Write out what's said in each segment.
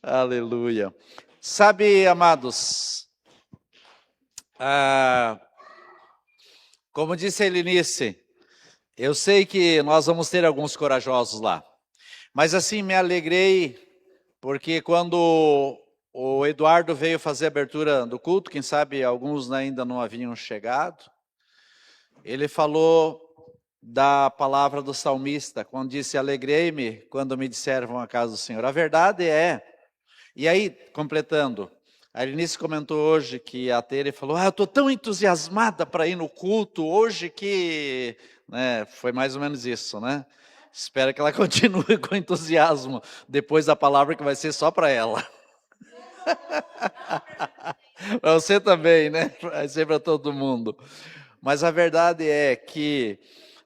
Aleluia. Sabe, amados, como disse a Helenice, eu sei que nós vamos ter alguns corajosos lá, mas assim me alegrei, porque quando o Eduardo veio fazer a abertura do culto, quem sabe alguns ainda não haviam chegado, ele falou da palavra do salmista, quando disse, alegrei-me quando me disseram a casa do Senhor. A verdade é, e aí, completando, a Elinice comentou hoje que a Tere falou, eu estou tão entusiasmada para ir no culto hoje que, né, foi mais ou menos isso, né? Espero que ela continue com entusiasmo depois da palavra que vai ser só para ela. Para você também, né? Vai ser para todo mundo. Mas a verdade é que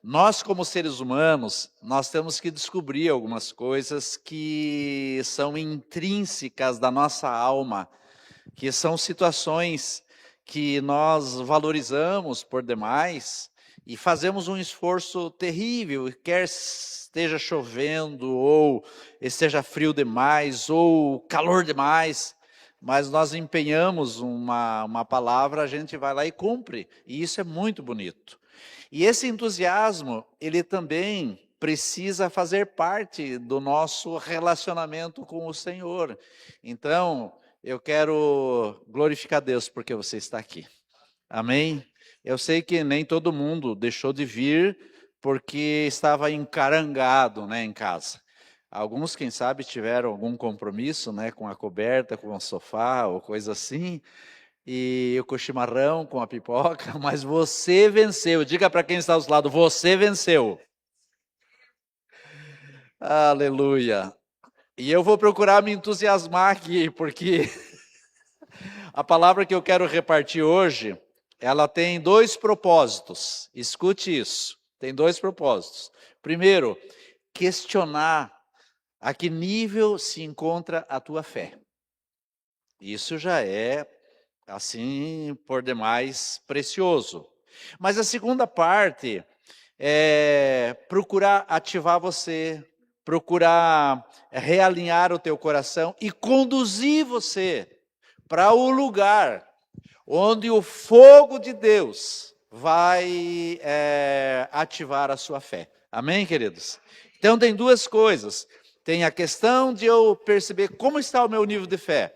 nós, como seres humanos, nós temos que descobrir algumas coisas que são intrínsecas da nossa alma, que são situações que nós valorizamos por demais e fazemos um esforço terrível, quer esteja chovendo, ou esteja frio demais, ou calor demais, mas nós empenhamos uma palavra, a gente vai lá e cumpre, e isso é muito bonito. E esse entusiasmo, ele também precisa fazer parte do nosso relacionamento com o Senhor. Então, eu quero glorificar Deus porque você está aqui. Amém? Eu sei que nem todo mundo deixou de vir porque estava encarangado, né, em casa. Alguns, quem sabe, tiveram algum compromisso, né, com a coberta, com o sofá ou coisa assim, e com o chimarrão, com a pipoca, mas você venceu. Diga para quem está ao seu lado, você venceu. Aleluia. E eu vou procurar me entusiasmar aqui, porque a palavra que eu quero repartir hoje, ela tem dois propósitos. Escute isso, tem dois propósitos. Primeiro, questionar a que nível se encontra a tua fé. Isso já é, assim, por demais precioso. Mas a segunda parte é procurar ativar você, procurar realinhar o teu coração e conduzir você para o lugar onde o fogo de Deus vai ativar a sua fé. Amém, queridos? Então tem duas coisas. Tem a questão de eu perceber como está o meu nível de fé.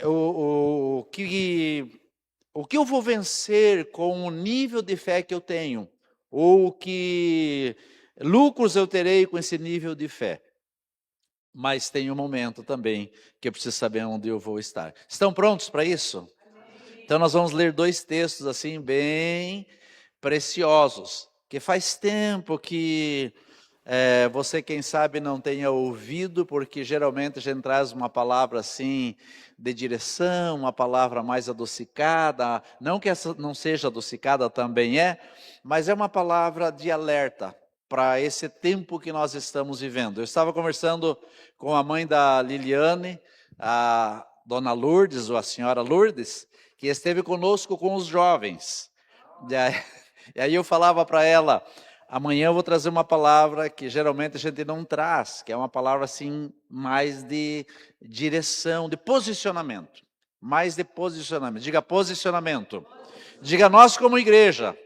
O que eu vou vencer com o nível de fé que eu tenho? Ou que lucros eu terei com esse nível de fé? Mas tem um momento também que eu preciso saber onde eu vou estar. Estão prontos para isso? Então nós vamos ler dois textos assim bem preciosos, que faz tempo que você, quem sabe, não tenha ouvido, porque geralmente a gente traz uma palavra assim de direção, uma palavra mais adocicada, não que essa não seja adocicada, também é, mas é uma palavra de alerta para esse tempo que nós estamos vivendo. Eu estava conversando com a mãe da Liliane, a dona Lourdes, ou a senhora Lourdes, que esteve conosco com os jovens. E aí eu falava para ela, amanhã eu vou trazer uma palavra que geralmente a gente não traz, que é uma palavra assim, mais de direção, de posicionamento. Mais de posicionamento. Diga posicionamento. Diga nós como igreja,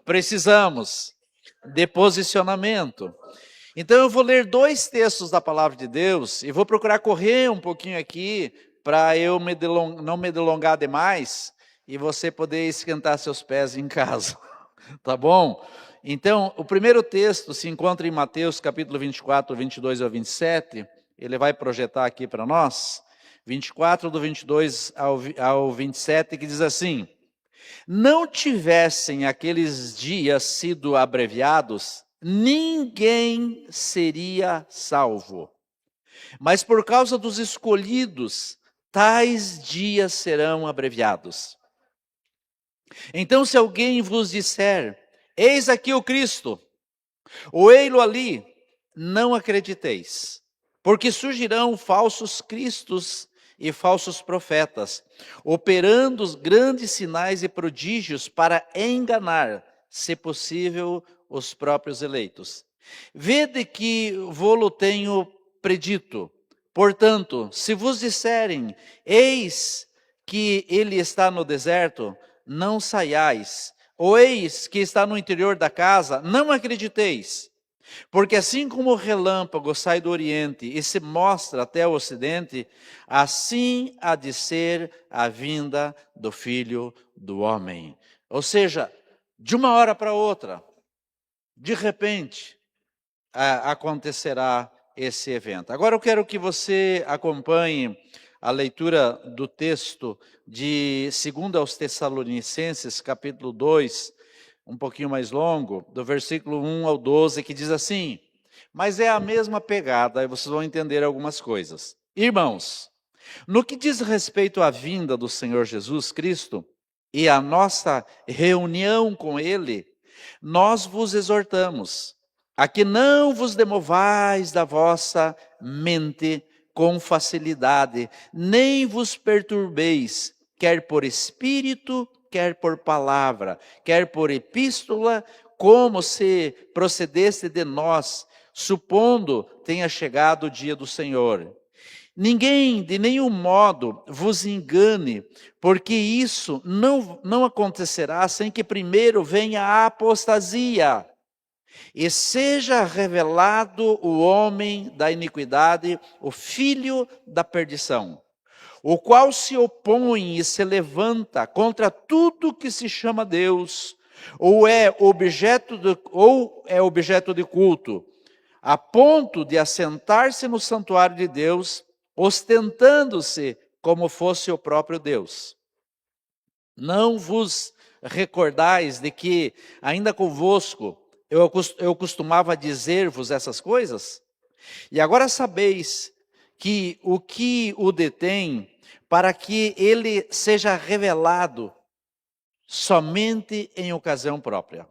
precisamos de posicionamento. Então eu vou ler dois textos da palavra de Deus e vou procurar correr um pouquinho aqui para eu não me delongar demais e você poder esquentar seus pés em casa. Tá bom? Então, o primeiro texto se encontra em Mateus capítulo 24, 22 ao 27. Ele vai projetar aqui para nós. 24, do 22 ao 27, que diz assim: não tivessem aqueles dias sido abreviados, ninguém seria salvo. Mas por causa dos escolhidos, tais dias serão abreviados. Então, se alguém vos disser, eis aqui o Cristo, ou ei-lo ali, não acrediteis, porque surgirão falsos cristos e falsos profetas, operando grandes sinais e prodígios para enganar, se possível, os próprios eleitos. Vede que vô-lo tenho predito. Portanto, se vos disserem, eis que ele está no deserto, não saiais. Ou eis que está no interior da casa, não acrediteis. Porque assim como o relâmpago sai do oriente e se mostra até o ocidente, assim há de ser a vinda do Filho do Homem. Ou seja, de uma hora para outra, de repente, acontecerá esse evento. Agora eu quero que você acompanhe a leitura do texto de 2 aos Tessalonicenses, capítulo 2, um pouquinho mais longo, do versículo 1 ao 12, que diz assim, mas é a mesma pegada, aí vocês vão entender algumas coisas. Irmãos, no que diz respeito à vinda do Senhor Jesus Cristo e à nossa reunião com Ele, nós vos exortamos a que não vos demovais da vossa mente com facilidade, nem vos perturbeis, quer por espírito, quer por palavra, quer por epístola, como se procedesse de nós, supondo tenha chegado o dia do Senhor. Ninguém, de nenhum modo, vos engane, porque isso não acontecerá sem que primeiro venha a apostasia, e seja revelado o homem da iniquidade, o filho da perdição, o qual se opõe e se levanta contra tudo que se chama Deus, ou é objeto de culto, a ponto de assentar-se no santuário de Deus, ostentando-se como fosse o próprio Deus. Não vos recordais de que, ainda convosco, eu costumava dizer-vos essas coisas? E agora sabeis que o detém, para que ele seja revelado somente em ocasião própria.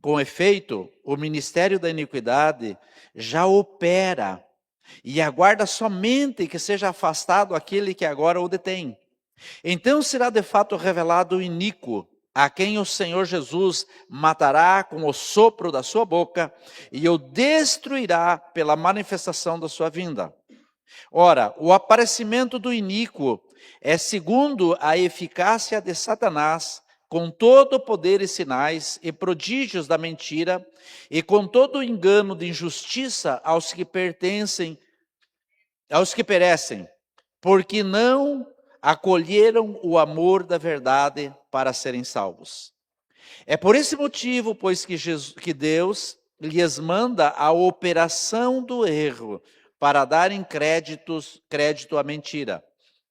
Com efeito, o ministério da iniquidade já opera, e aguarda somente que seja afastado aquele que agora o detém. Então será de fato revelado o iníquo, a quem o Senhor Jesus matará com o sopro da sua boca e o destruirá pela manifestação da sua vinda. Ora, o aparecimento do iníquo é segundo a eficácia de Satanás, com todo o poder e sinais e prodígios da mentira, e com todo o engano de injustiça aos que perecem, porque não acolheram o amor da verdade para serem salvos. É por esse motivo, pois, que Deus lhes manda a operação do erro, para darem crédito à mentira,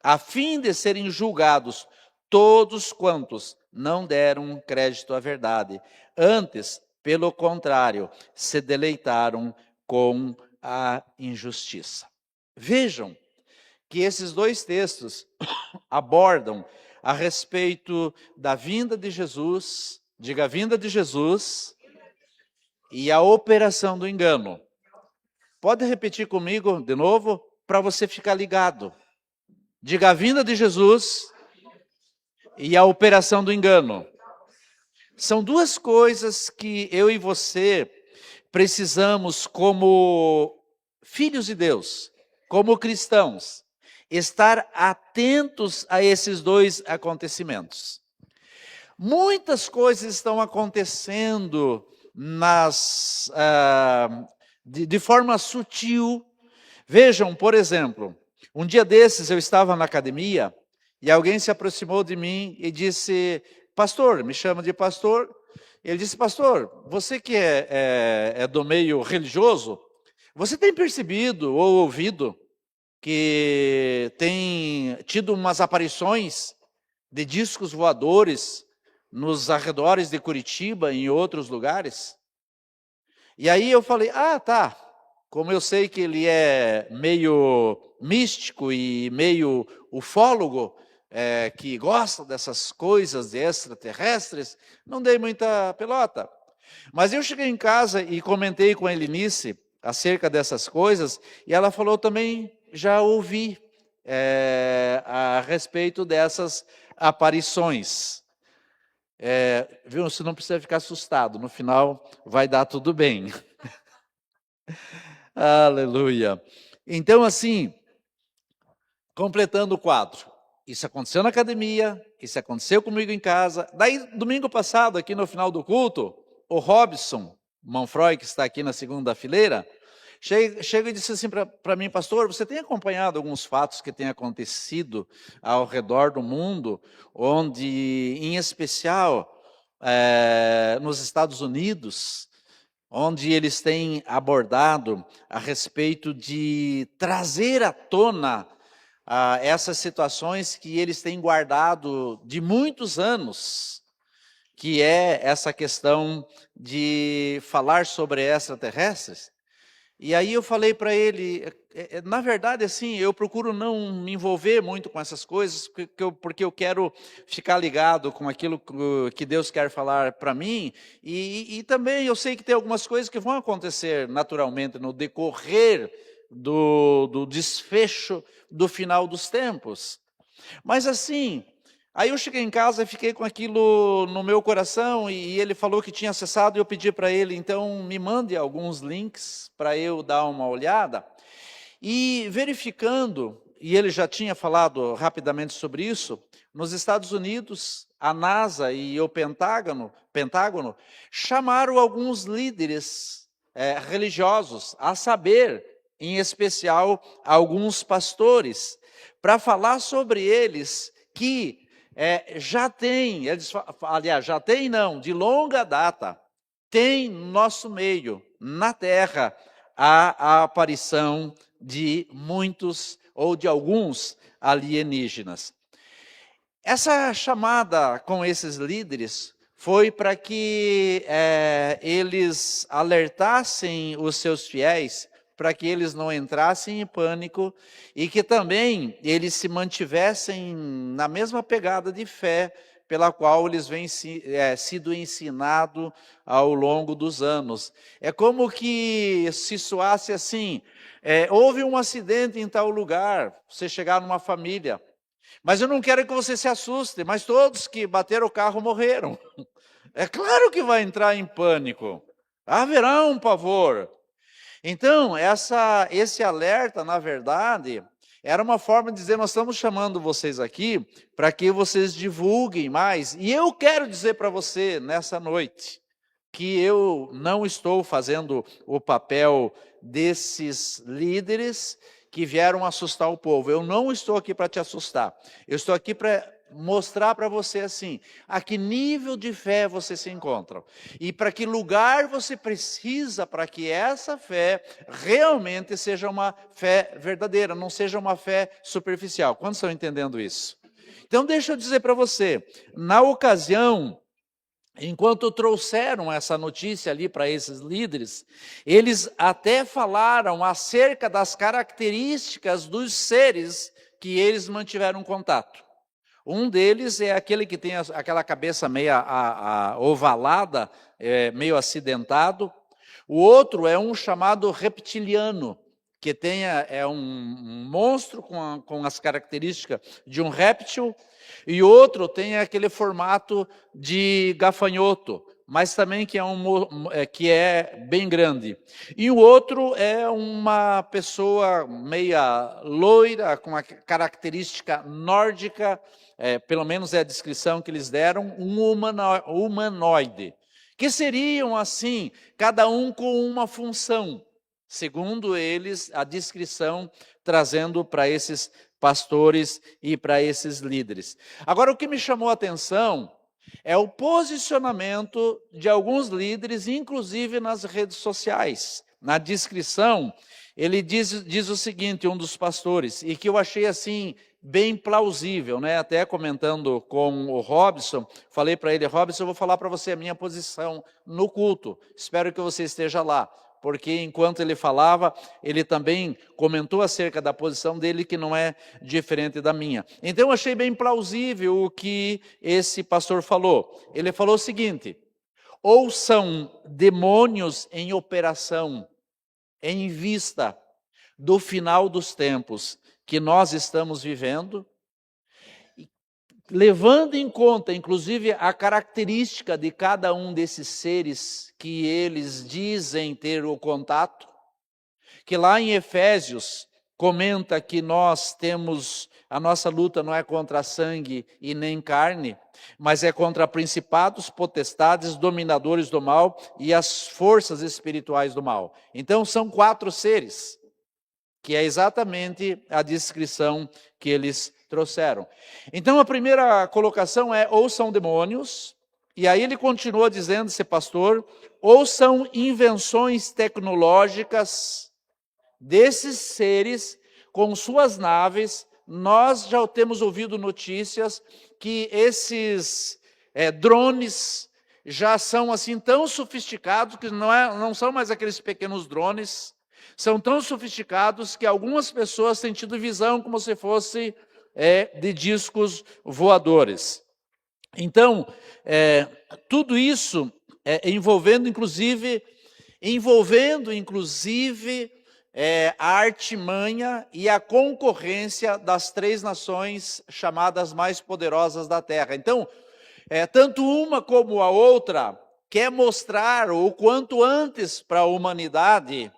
a fim de serem julgados todos quantos não deram crédito à verdade. Antes, pelo contrário, se deleitaram com a injustiça. Vejam que esses dois textos abordam a respeito da vinda de Jesus, diga a vinda de Jesus, e a operação do engano. Pode repetir comigo de novo, para você ficar ligado. Diga a vinda de Jesus e a operação do engano. São duas coisas que eu e você precisamos, como filhos de Deus, como cristãos, estar atentos a esses dois acontecimentos. Muitas coisas estão acontecendo de forma sutil. Vejam, por exemplo, um dia desses eu estava na academia e alguém se aproximou de mim e disse, pastor, me chama de pastor. Ele disse, pastor, você que é do meio religioso, você tem percebido ou ouvido que tem tido umas aparições de discos voadores nos arredores de Curitiba e em outros lugares? E aí eu falei, tá, como eu sei que ele é meio místico e meio ufólogo, que gosta dessas coisas de extraterrestres, não dei muita pelota. Mas eu cheguei em casa e comentei com a Elinice acerca dessas coisas, e ela falou também, já ouvi a respeito dessas aparições. Viu? Você não precisa ficar assustado, no final vai dar tudo bem. Aleluia. Então, assim, completando o quadro. Isso aconteceu na academia, isso aconteceu comigo em casa. Daí, domingo passado, aqui no final do culto, o Robson Manfroy, que está aqui na segunda fileira, chega e disse assim para mim: pastor, você tem acompanhado alguns fatos que têm acontecido ao redor do mundo, onde, em especial, nos Estados Unidos, onde eles têm abordado a respeito de trazer à tona essas situações que eles têm guardado de muitos anos, que é essa questão de falar sobre extraterrestres. E aí eu falei para ele, na verdade, assim, eu procuro não me envolver muito com essas coisas, porque eu quero ficar ligado com aquilo que Deus quer falar para mim, e também eu sei que tem algumas coisas que vão acontecer naturalmente no decorrer do desfecho do final dos tempos. Mas assim, aí eu cheguei em casa e fiquei com aquilo no meu coração, e ele falou que tinha acessado, e eu pedi para ele, então me mande alguns links para eu dar uma olhada. E verificando, e ele já tinha falado rapidamente sobre isso, nos Estados Unidos, a NASA e o Pentágono chamaram alguns líderes religiosos, a saber, em especial, alguns pastores, para falar sobre eles que já tem, aliás, já tem não, de longa data, tem no nosso meio, na Terra, a aparição de muitos ou de alguns alienígenas. Essa chamada com esses líderes foi para que eles alertassem os seus fiéis, para que eles não entrassem em pânico e que também eles se mantivessem na mesma pegada de fé pela qual eles vêm sido ensinados ao longo dos anos. É como que se soasse assim: houve um acidente em tal lugar, você chegar numa família, mas eu não quero que você se assuste, mas todos que bateram o carro morreram. É claro que vai entrar em pânico, haverá um pavor. Então, esse alerta, na verdade, era uma forma de dizer: nós estamos chamando vocês aqui para que vocês divulguem mais. E eu quero dizer para você, nessa noite, que eu não estou fazendo o papel desses líderes que vieram assustar o povo. Eu não estou aqui para te assustar. Eu estou aqui para mostrar para você assim, a que nível de fé você se encontra e para que lugar você precisa para que essa fé realmente seja uma fé verdadeira, não seja uma fé superficial. Quantos estão entendendo isso? Então deixa eu dizer para você, na ocasião, enquanto trouxeram essa notícia ali para esses líderes, eles até falaram acerca das características dos seres que eles mantiveram contato. Um deles é aquele que tem aquela cabeça meio ovalada, meio acidentado. O outro é um chamado reptiliano, que é um monstro com as características de um réptil, e outro tem aquele formato de gafanhoto, mas também que é bem grande. E o outro é uma pessoa meia loira, com a característica nórdica, pelo menos é a descrição que eles deram, um humanoide, que seriam assim, cada um com uma função, segundo eles, a descrição trazendo para esses pastores e para esses líderes. Agora, o que me chamou a atenção é o posicionamento de alguns líderes, inclusive nas redes sociais. Na descrição, ele diz o seguinte, um dos pastores, e que eu achei assim bem plausível, né? Até comentando com o Robson, falei para ele: Robson, eu vou falar para você a minha posição no culto, espero que você esteja lá. Porque enquanto ele falava, ele também comentou acerca da posição dele, que não é diferente da minha. Então eu achei bem plausível o que esse pastor falou. Ele falou o seguinte: ou são demônios em operação, em vista do final dos tempos que nós estamos vivendo, levando em conta, inclusive, a característica de cada um desses seres que eles dizem ter o contato, que lá em Efésios comenta que a nossa luta não é contra sangue e nem carne, mas é contra principados, potestades, dominadores do mal e as forças espirituais do mal. Então são 4 seres, que é exatamente a descrição que eles trouxeram. Então a primeira colocação é: ou são demônios, e aí ele continua dizendo, esse pastor, ou são invenções tecnológicas desses seres com suas naves. Nós já temos ouvido notícias que esses drones já são assim tão sofisticados que não são mais aqueles pequenos drones, são tão sofisticados que algumas pessoas têm tido visão como se fosse de discos voadores. Então, tudo isso envolvendo inclusive a artimanha e a concorrência das 3 nações chamadas mais poderosas da terra. Então, tanto uma como a outra quer mostrar o quanto antes para a humanidade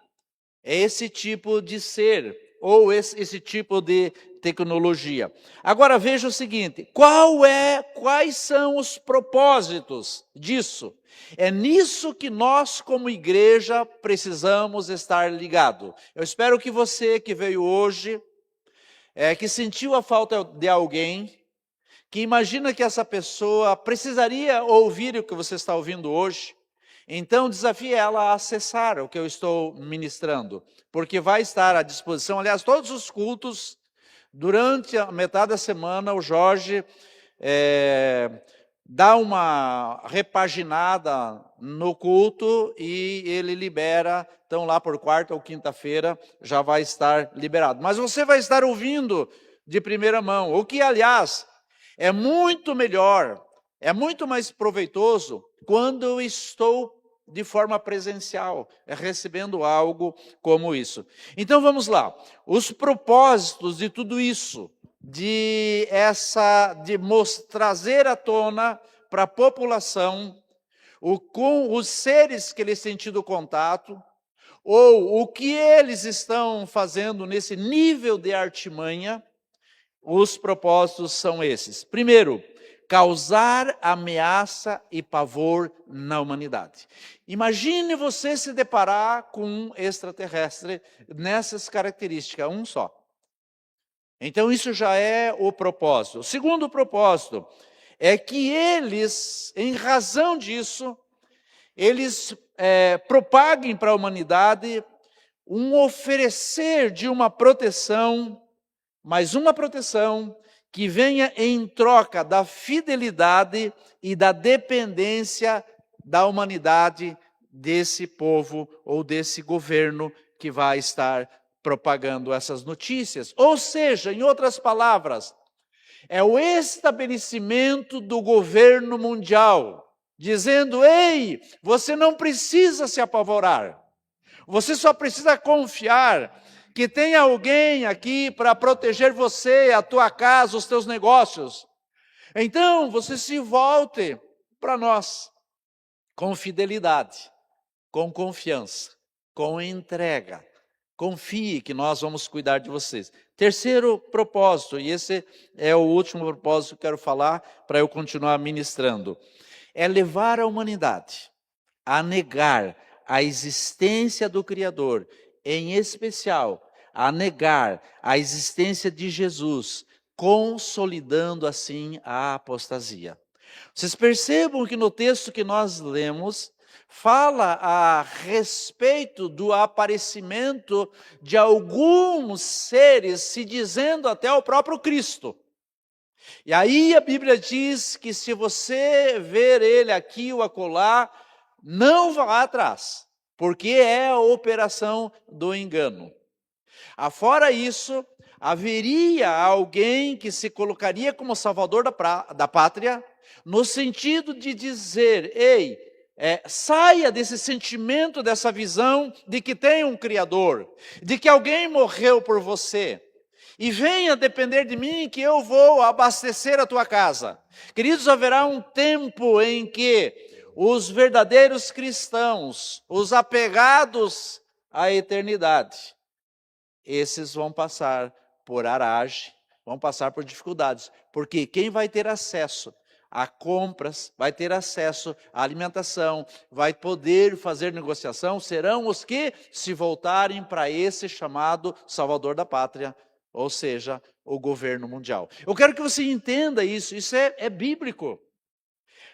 esse tipo de ser, ou esse tipo de tecnologia. Agora veja o seguinte: quais são os propósitos disso? É nisso que nós, como igreja, precisamos estar ligados. Eu espero que você que veio hoje, que sentiu a falta de alguém, que imagina que essa pessoa precisaria ouvir o que você está ouvindo hoje, então desafie ela a acessar o que eu estou ministrando, porque vai estar à disposição. Aliás, todos os cultos, durante a metade da semana, o Jorge dá uma repaginada no culto e ele libera. Então lá por quarta ou quinta-feira já vai estar liberado. Mas você vai estar ouvindo de primeira mão, o que aliás é muito melhor, é muito mais proveitoso quando eu estou de forma presencial, recebendo algo como isso. Então vamos lá, os propósitos de tudo isso, trazer à tona para a população com os seres que eles têm tido contato, ou o que eles estão fazendo nesse nível de artimanha. Os propósitos são esses. Primeiro, causar ameaça e pavor na humanidade. Imagine você se deparar com um extraterrestre nessas características, um só. Então isso já é o propósito. O segundo propósito é que eles, em razão disso, eles propaguem para a humanidade um oferecer de uma proteção, mas uma proteção que venha em troca da fidelidade e da dependência da humanidade desse povo ou desse governo que vai estar propagando essas notícias. Ou seja, em outras palavras, é o estabelecimento do governo mundial, dizendo: ei, você não precisa se apavorar, você só precisa confiar que tem alguém aqui para proteger você, a tua casa, os teus negócios. Então, você se volte para nós com fidelidade, com confiança, com entrega. Confie que nós vamos cuidar de vocês. Terceiro propósito, e esse é o último propósito que eu quero falar para eu continuar ministrando, é levar a humanidade a negar a existência do Criador, em especial a negar a existência de Jesus, consolidando assim a apostasia. Vocês percebam que no texto que nós lemos, fala a respeito do aparecimento de alguns seres, se dizendo até o próprio Cristo. E aí a Bíblia diz que se você ver ele aqui ou acolá, não vá atrás, porque é a operação do engano. Afora isso, haveria alguém que se colocaria como salvador da pátria, no sentido de dizer: ei, saia desse sentimento, dessa visão de que tem um Criador, de que alguém morreu por você. e venha depender de mim que eu vou abastecer a tua casa. Queridos, haverá um tempo em que os verdadeiros cristãos, os apegados à eternidade, esses vão passar por aragem, vão passar por dificuldades, porque quem vai ter acesso a compras, vai ter acesso à alimentação, vai poder fazer negociação, serão os que se voltarem para esse chamado Salvador da Pátria, ou seja, o governo mundial. Eu quero que você entenda isso é bíblico.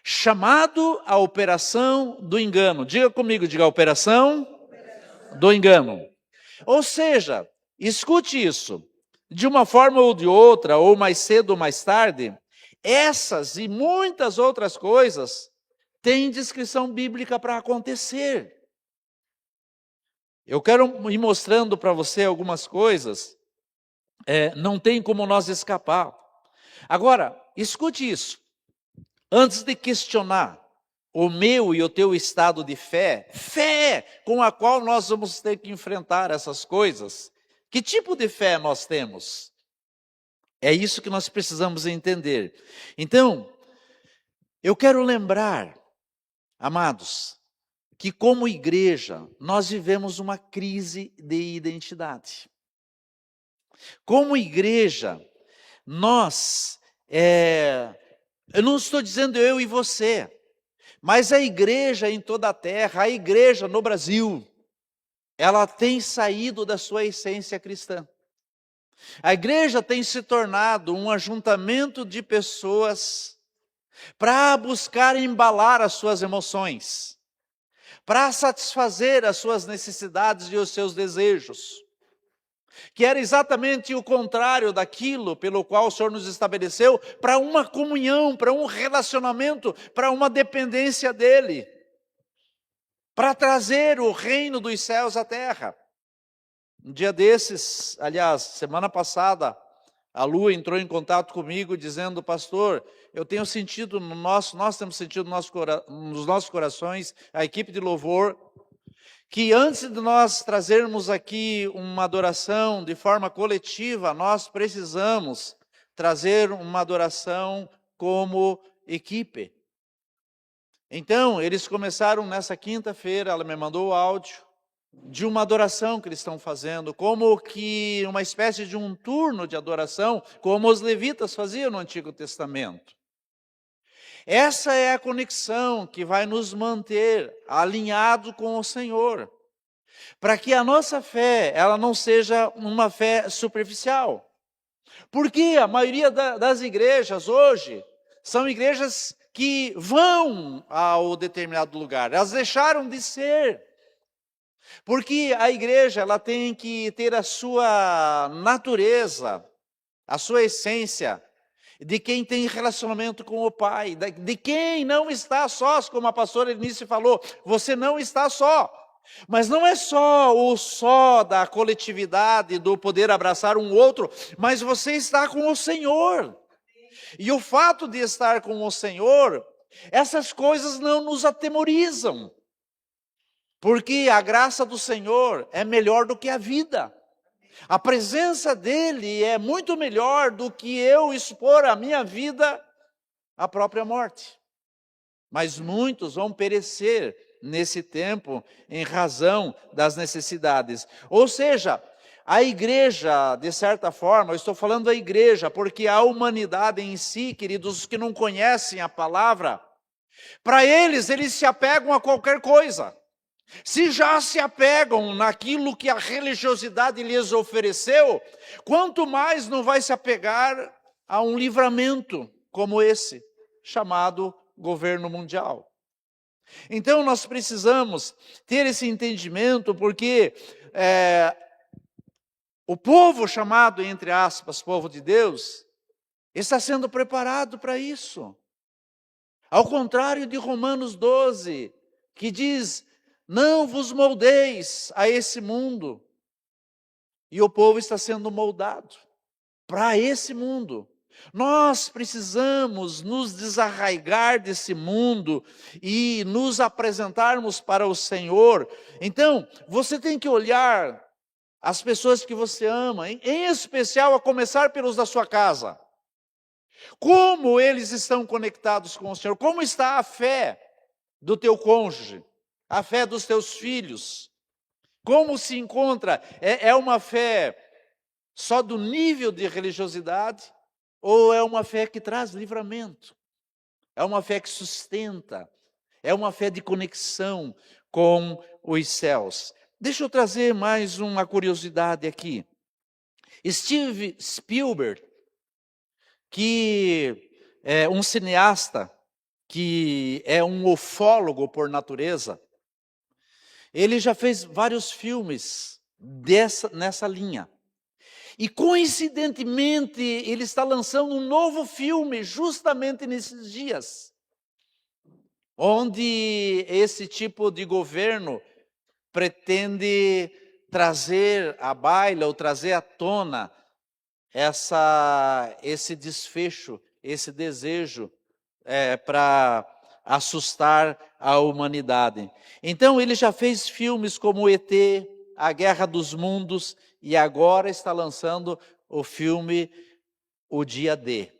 Chamado à operação do engano. Diga comigo, diga operação do engano. Ou seja, escute isso, de uma forma ou de outra, ou mais cedo ou mais tarde, essas e muitas outras coisas têm descrição bíblica para acontecer. Eu quero ir mostrando para você algumas coisas, não tem como nós escapar. Agora, escute isso, antes de questionar o meu e o teu estado de fé com a qual nós vamos ter que enfrentar essas coisas, que tipo de fé nós temos? É isso que nós precisamos entender. Então, eu quero lembrar, amados, que como igreja, nós vivemos uma crise de identidade. Como igreja, nós, eu não estou dizendo eu e você, mas a igreja em toda a terra, a igreja no Brasil, ela tem saído da sua essência cristã. A igreja tem se tornado um ajuntamento de pessoas para buscar embalar as suas emoções, para satisfazer as suas necessidades e os seus desejos, que era exatamente o contrário daquilo pelo qual o Senhor nos estabeleceu, para uma comunhão, para um relacionamento, para uma dependência dEle, para trazer o reino dos céus à terra. Um dia desses, aliás, semana passada, a Lu entrou em contato comigo dizendo: pastor, eu tenho sentido nós temos sentido nos nossos corações, a equipe de louvor, que antes de nós trazermos aqui uma adoração de forma coletiva, nós precisamos trazer uma adoração como equipe. Então, eles começaram nessa quinta-feira, ela me mandou o áudio de uma adoração que eles estão fazendo, como que uma espécie de um turno de adoração, como os levitas faziam no Antigo Testamento. Essa é a conexão que vai nos manter alinhados com o Senhor, para que a nossa fé, ela não seja uma fé superficial. Porque a maioria das igrejas hoje são igrejas que vão ao determinado lugar, elas deixaram de ser. Porque a igreja, ela tem que ter a sua natureza, a sua essência, de quem tem relacionamento com o Pai, de quem não está só, como a pastora Eunice falou, você não está só. Mas não é só o só da coletividade, do poder abraçar um outro, mas você está com o Senhor. E o fato de estar com o Senhor, essas coisas não nos atemorizam. Porque a graça do Senhor é melhor do que a vida. A presença dEle é muito melhor do que eu expor a minha vida à própria morte. Mas muitos vão perecer nesse tempo em razão das necessidades. Ou seja, a igreja, de certa forma, eu estou falando da igreja, porque a humanidade em si, queridos, os que não conhecem a palavra, para eles se apegam a qualquer coisa. Se já se apegam naquilo que a religiosidade lhes ofereceu, quanto mais não vai se apegar a um livramento como esse, chamado governo mundial. Então nós precisamos ter esse entendimento, porque o povo chamado, entre aspas, povo de Deus, está sendo preparado para isso. Ao contrário de Romanos 12, que diz: não vos moldeis a esse mundo. E o povo está sendo moldado para esse mundo. Nós precisamos nos desarraigar desse mundo e nos apresentarmos para o Senhor. Então, você tem que olhar as pessoas que você ama, em especial a começar pelos da sua casa. Como eles estão conectados com o Senhor? Como está a fé do teu cônjuge? A fé dos teus filhos? Como se encontra? É uma fé só do nível de religiosidade? Ou é uma fé que traz livramento? É uma fé que sustenta? É uma fé de conexão com os céus? Deixa eu trazer mais uma curiosidade aqui. Steve Spielberg, que é um cineasta, que é um ufólogo por natureza, ele já fez vários filmes nessa linha. E coincidentemente, ele está lançando um novo filme justamente nesses dias, onde esse tipo de governo pretende trazer à baila ou trazer à tona esse desfecho, esse desejo para assustar a humanidade. Então ele já fez filmes como E.T., A Guerra dos Mundos, e agora está lançando o filme O Dia D.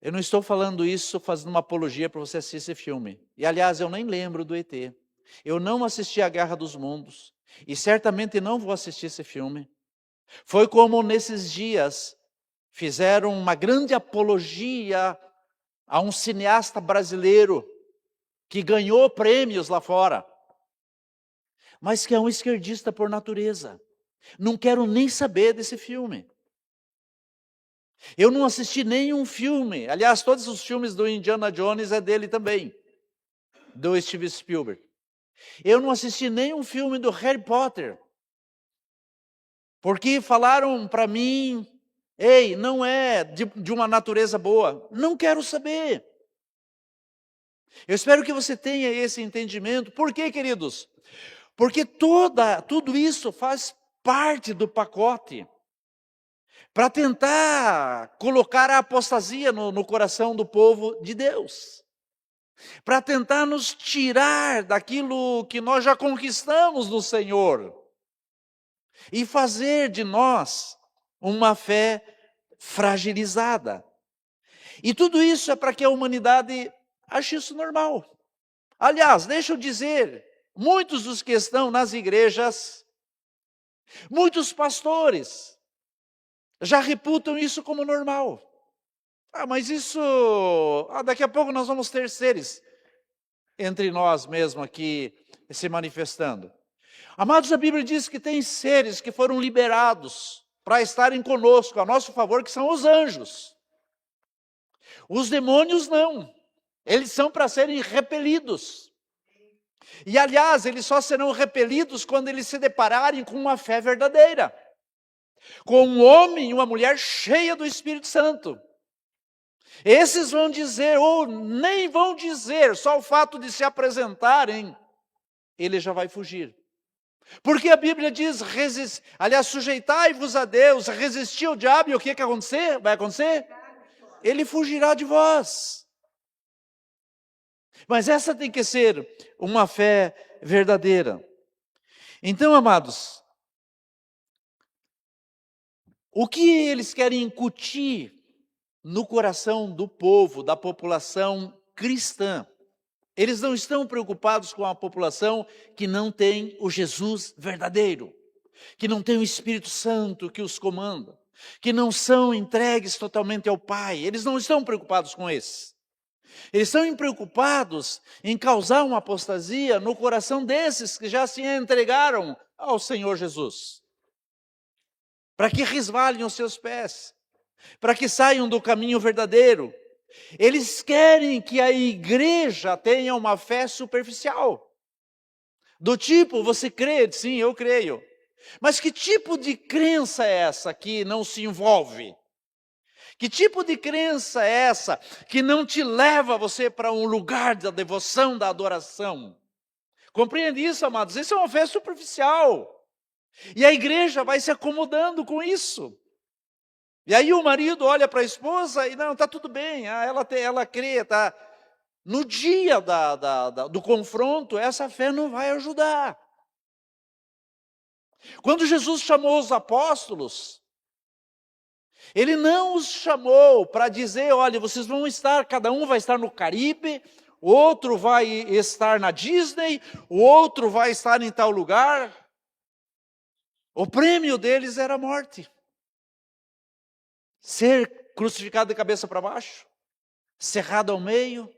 Eu não estou falando isso fazendo uma apologia para você assistir esse filme. E aliás, eu nem lembro do E.T. Eu não assisti A Guerra dos Mundos e certamente não vou assistir esse filme. Foi como nesses dias fizeram uma grande apologia a um cineasta brasileiro que ganhou prêmios lá fora, mas que é um esquerdista por natureza. Não quero nem saber desse filme. Eu não assisti nenhum filme. Aliás, todos os filmes do Indiana Jones é dele também, do Steve Spielberg. Eu não assisti nenhum filme do Harry Potter, porque falaram para mim, ei, não é de uma natureza boa. Não quero saber. Eu espero que você tenha esse entendimento. Por quê, queridos? Porque tudo isso faz parte do pacote para tentar colocar a apostasia no coração do povo de Deus, para tentar nos tirar daquilo que nós já conquistamos no Senhor e fazer de nós uma fé fragilizada. E tudo isso é para que a humanidade ache isso normal. Aliás, deixa eu dizer, muitos dos que estão nas igrejas, muitos pastores, já reputam isso como normal. Mas isso, daqui a pouco nós vamos ter seres entre nós mesmo aqui se manifestando. Amados, a Bíblia diz que tem seres que foram liberados para estarem conosco, a nosso favor, que são os anjos. Os demônios não, eles são para serem repelidos. E aliás, eles só serão repelidos quando eles se depararem com uma fé verdadeira, com um homem e uma mulher cheia do Espírito Santo. Esses vão dizer, ou nem vão dizer, só o fato de se apresentarem, ele já vai fugir. Porque a Bíblia diz, aliás, sujeitai-vos a Deus, resistir ao diabo, e o que vai acontecer? Ele fugirá de vós. Mas essa tem que ser uma fé verdadeira. Então, amados, o que eles querem incutir no coração do povo, da população cristã? Eles não estão preocupados com a população que não tem o Jesus verdadeiro, que não tem o Espírito Santo que os comanda, que não são entregues totalmente ao Pai. Eles não estão preocupados com isso. Eles estão preocupados em causar uma apostasia no coração desses que já se entregaram ao Senhor Jesus, para que resvalem os seus pés, para que saiam do caminho verdadeiro. Eles querem que a igreja tenha uma fé superficial, do tipo, você crê? Sim, eu creio. Mas que tipo de crença é essa que não se envolve? Que tipo de crença é essa que não te leva você para um lugar da devoção, da adoração? Compreende isso, amados? Isso é uma fé superficial. E a igreja vai se acomodando com isso. E aí o marido olha para a esposa e não, está tudo bem, ela crê, tá. No dia do confronto, essa fé não vai ajudar. Quando Jesus chamou os apóstolos, Ele não os chamou para dizer, olha, vocês vão estar, cada um vai estar no Caribe, o outro vai estar na Disney, o outro vai estar em tal lugar. O prêmio deles era a morte. Ser crucificado de cabeça para baixo, cerrado ao meio.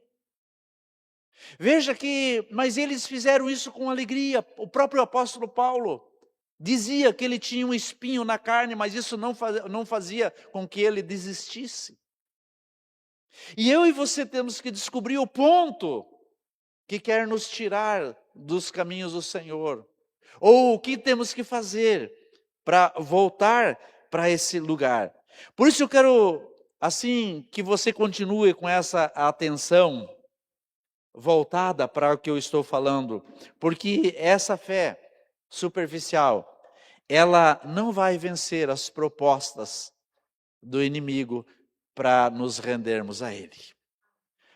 Veja que, mas eles fizeram isso com alegria. O próprio apóstolo Paulo dizia que ele tinha um espinho na carne, mas isso não fazia com que ele desistisse. E eu e você temos que descobrir o ponto que quer nos tirar dos caminhos do Senhor. Ou o que temos que fazer para voltar para esse lugar. Por isso eu quero, assim, que você continue com essa atenção voltada para o que eu estou falando. Porque essa fé superficial, ela não vai vencer as propostas do inimigo para nos rendermos a ele.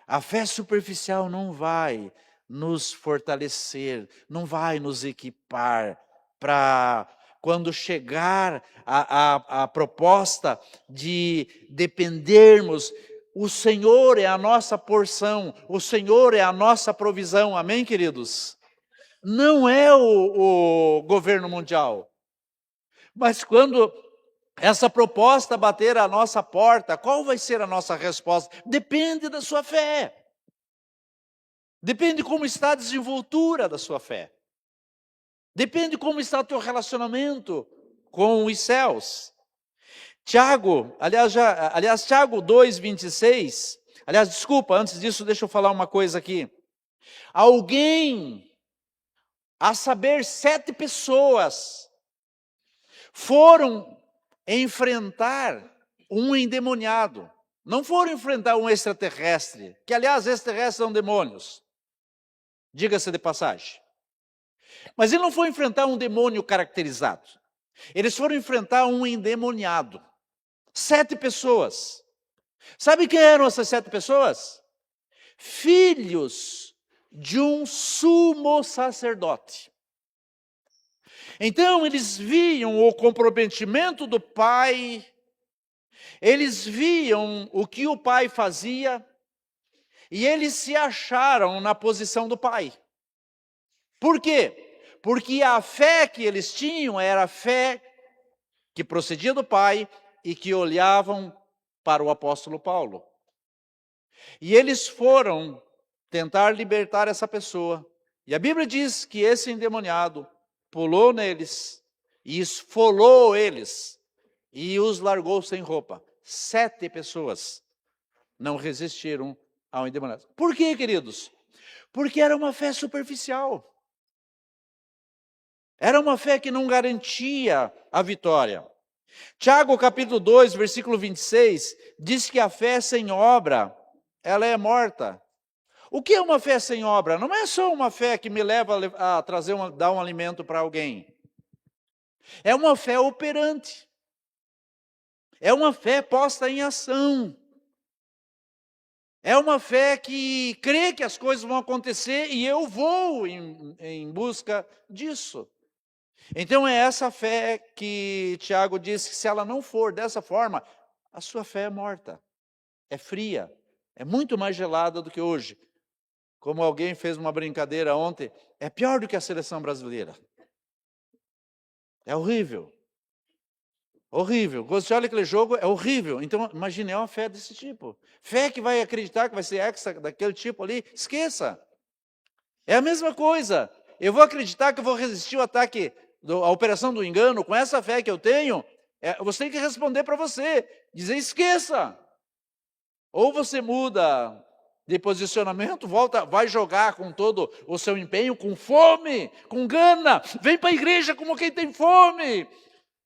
A fé superficial não vai nos fortalecer, não vai nos equipar para quando chegar a proposta de dependermos. O Senhor é a nossa porção, o Senhor é a nossa provisão, amém, queridos? Não é o governo mundial. Mas quando essa proposta bater à nossa porta, qual vai ser a nossa resposta? Depende da sua fé. Depende como está a desenvoltura da sua fé. Depende como está o teu relacionamento com os céus. Tiago, Tiago 2:26, desculpa, antes disso deixa eu falar uma coisa aqui. Alguém, a saber, 7 pessoas, foram enfrentar um endemoniado. Não foram enfrentar um extraterrestre, que aliás, extraterrestres são demônios. Diga-se de passagem. Mas ele não foi enfrentar um demônio caracterizado. Eles foram enfrentar um endemoniado. 7 pessoas. Sabe quem eram essas 7 pessoas? Filhos de um sumo sacerdote. Então eles viam o comprometimento do pai, eles viam o que o pai fazia, e eles se acharam na posição do pai. Por quê? Porque a fé que eles tinham era a fé que procedia do pai e que olhavam para o apóstolo Paulo. E eles foram tentar libertar essa pessoa. E a Bíblia diz que esse endemoniado pulou neles e esfolou eles e os largou sem roupa. 7 pessoas não resistiram ao endemoniado. Por quê, queridos? Porque era uma fé superficial. Era uma fé que não garantia a vitória. Tiago capítulo 2, versículo 26, diz que a fé sem obra, ela é morta. O que é uma fé sem obra? Não é só uma fé que me leva a dar um alimento para alguém. É uma fé operante. É uma fé posta em ação. É uma fé que crê que as coisas vão acontecer e eu vou em busca disso. Então é essa fé que Tiago diz que se ela não for dessa forma, a sua fé é morta, é fria, é muito mais gelada do que hoje. Como alguém fez uma brincadeira ontem, é pior do que a seleção brasileira. É horrível. Horrível. Quando você olha aquele jogo, é horrível. Então, imagine, é uma fé desse tipo. Fé que vai acreditar que vai ser hexa daquele tipo ali, esqueça. É a mesma coisa. Eu vou acreditar que eu vou resistir ao ataque, a operação do engano, com essa fé que eu tenho, você tem que responder para você, dizer esqueça. Ou você muda de posicionamento, vai jogar com todo o seu empenho, com fome, com gana, vem para a igreja como quem tem fome,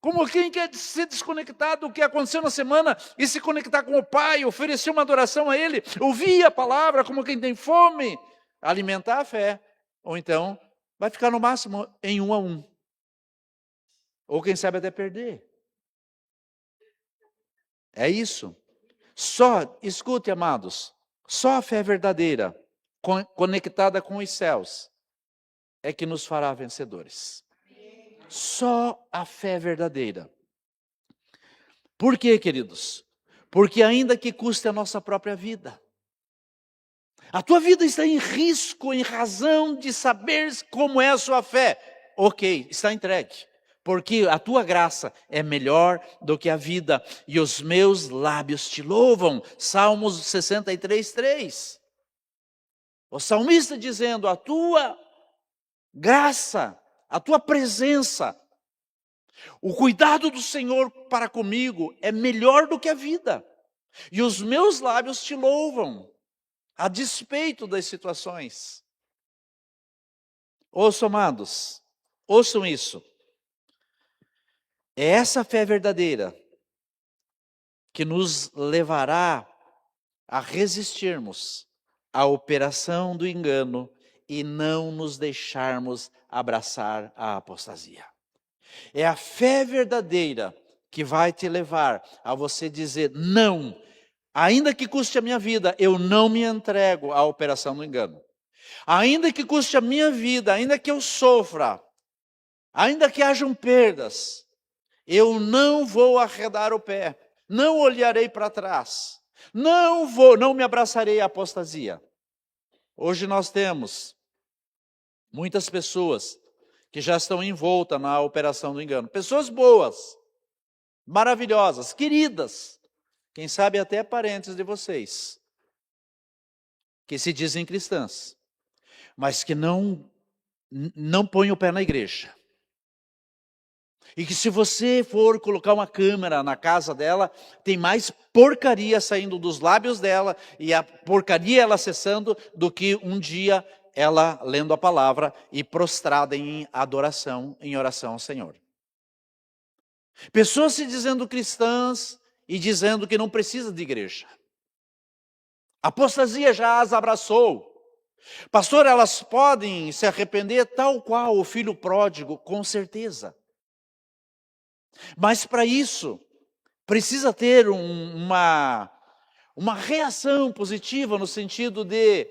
como quem quer se desconectar do que aconteceu na semana e se conectar com o Pai, oferecer uma adoração a Ele, ouvir a palavra como quem tem fome, alimentar a fé, ou então vai ficar no máximo em 1 a 1. Ou quem sabe até perder. É isso. Escute, amados, só a fé verdadeira, conectada com os céus, é que nos fará vencedores. Só a fé verdadeira. Por quê, queridos? Porque ainda que custe a nossa própria vida. A tua vida está em risco em razão de saber como é a sua fé. Ok, está entregue. Porque a tua graça é melhor do que a vida, e os meus lábios te louvam. Salmos 63, 3. O salmista dizendo, a tua graça, a tua presença, o cuidado do Senhor para comigo é melhor do que a vida. E os meus lábios te louvam, a despeito das situações. Ouçam, amados, ouçam isso. É essa fé verdadeira que nos levará a resistirmos à operação do engano e não nos deixarmos abraçar a apostasia. É a fé verdadeira que vai te levar a você dizer, não, ainda que custe a minha vida, eu não me entrego à operação do engano. Ainda que custe a minha vida, ainda que eu sofra, ainda que hajam perdas, eu não vou arredar o pé, não olharei para trás, não me abraçarei à apostasia. Hoje nós temos muitas pessoas que já estão envoltas na operação do engano. Pessoas boas, maravilhosas, queridas, quem sabe até parentes de vocês, que se dizem cristãs, mas que não põem o pé na igreja. E que se você for colocar uma câmera na casa dela, tem mais porcaria saindo dos lábios dela e a porcaria ela acessando do que um dia ela lendo a palavra e prostrada em adoração, em oração ao Senhor. Pessoas se dizendo cristãs e dizendo que não precisa de igreja. A apostasia já as abraçou. Pastor, elas podem se arrepender tal qual o filho pródigo, com certeza. Mas para isso, precisa ter uma reação positiva no sentido de,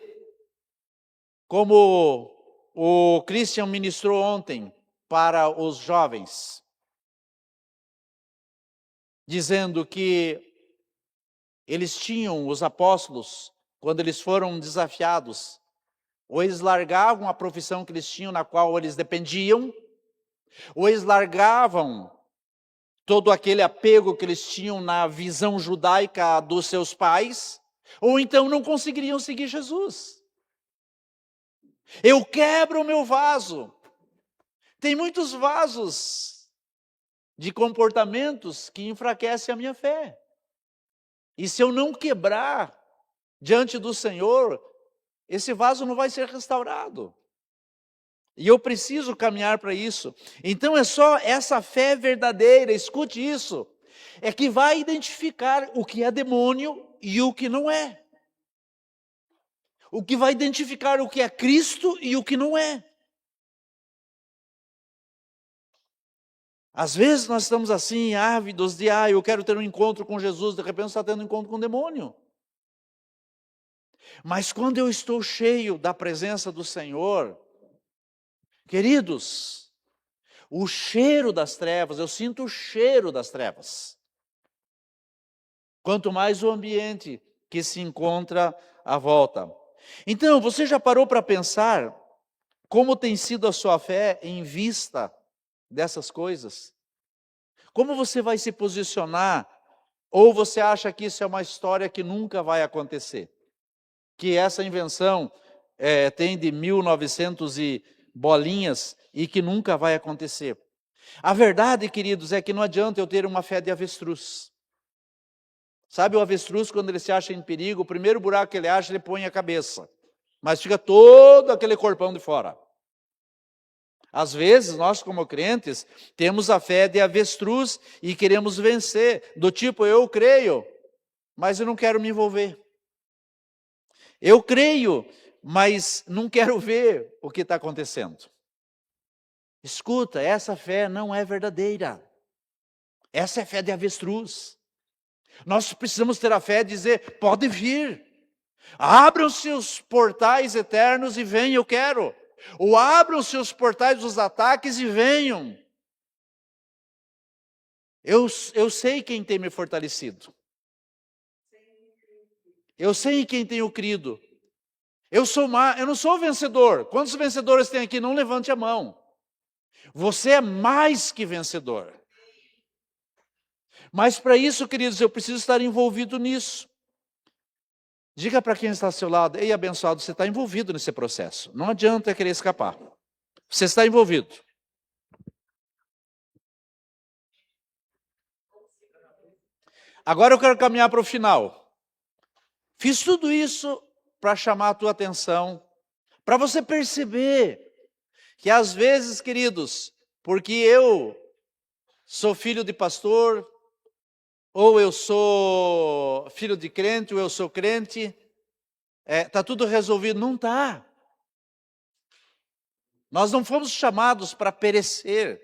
como o Christian ministrou ontem para os jovens, dizendo que eles tinham, os apóstolos, quando eles foram desafiados, ou eles largavam a profissão que eles tinham, na qual eles dependiam, ou eles largavam todo aquele apego que eles tinham na visão judaica dos seus pais, ou então não conseguiriam seguir Jesus. Eu quebro o meu vaso. Tem muitos vasos de comportamentos que enfraquecem a minha fé. E se eu não quebrar diante do Senhor, esse vaso não vai ser restaurado. E eu preciso caminhar para isso. Então é só essa fé verdadeira, escute isso, é que vai identificar o que é demônio e o que não é. O que vai identificar o que é Cristo e o que não é. Às vezes nós estamos assim, ávidos de, eu quero ter um encontro com Jesus, de repente você está tendo um encontro com o demônio. Mas quando eu estou cheio da presença do Senhor, queridos, o cheiro das trevas, eu sinto o cheiro das trevas. Quanto mais o ambiente que se encontra à volta. Então, você já parou para pensar como tem sido a sua fé em vista dessas coisas? Como você vai se posicionar? Ou você acha que isso é uma história que nunca vai acontecer? Que essa invenção tem de 1900 e bolinhas e que nunca vai acontecer. A verdade, queridos, é que não adianta eu ter uma fé de avestruz. Sabe o avestruz, quando ele se acha em perigo, o primeiro buraco que ele acha, ele põe a cabeça. Mas fica todo aquele corpão de fora. Às vezes, nós como crentes, temos a fé de avestruz e queremos vencer. Do tipo, eu creio, mas eu não quero me envolver. Eu creio, mas não quero ver o que está acontecendo. Escuta, essa fé não é verdadeira. Essa é fé de avestruz. Nós precisamos ter a fé de dizer, pode vir. Abram-se os portais eternos e venham, eu quero. Ou abram-se os portais dos ataques e venham. Eu sei quem tem me fortalecido. Eu sei em quem tenho crido. Eu não sou vencedor. Quantos vencedores tem aqui? Não levante a mão. Você é mais que vencedor. Mas para isso, queridos, eu preciso estar envolvido nisso. Diga para quem está ao seu lado: ei, abençoado, você está envolvido nesse processo. Não adianta querer escapar. Você está envolvido. Agora eu quero caminhar para o final. Fiz tudo isso para chamar a tua atenção, para você perceber que às vezes, queridos, porque eu sou filho de pastor, ou eu sou filho de crente, ou eu sou crente, está tudo resolvido. Não está. Nós não fomos chamados para perecer.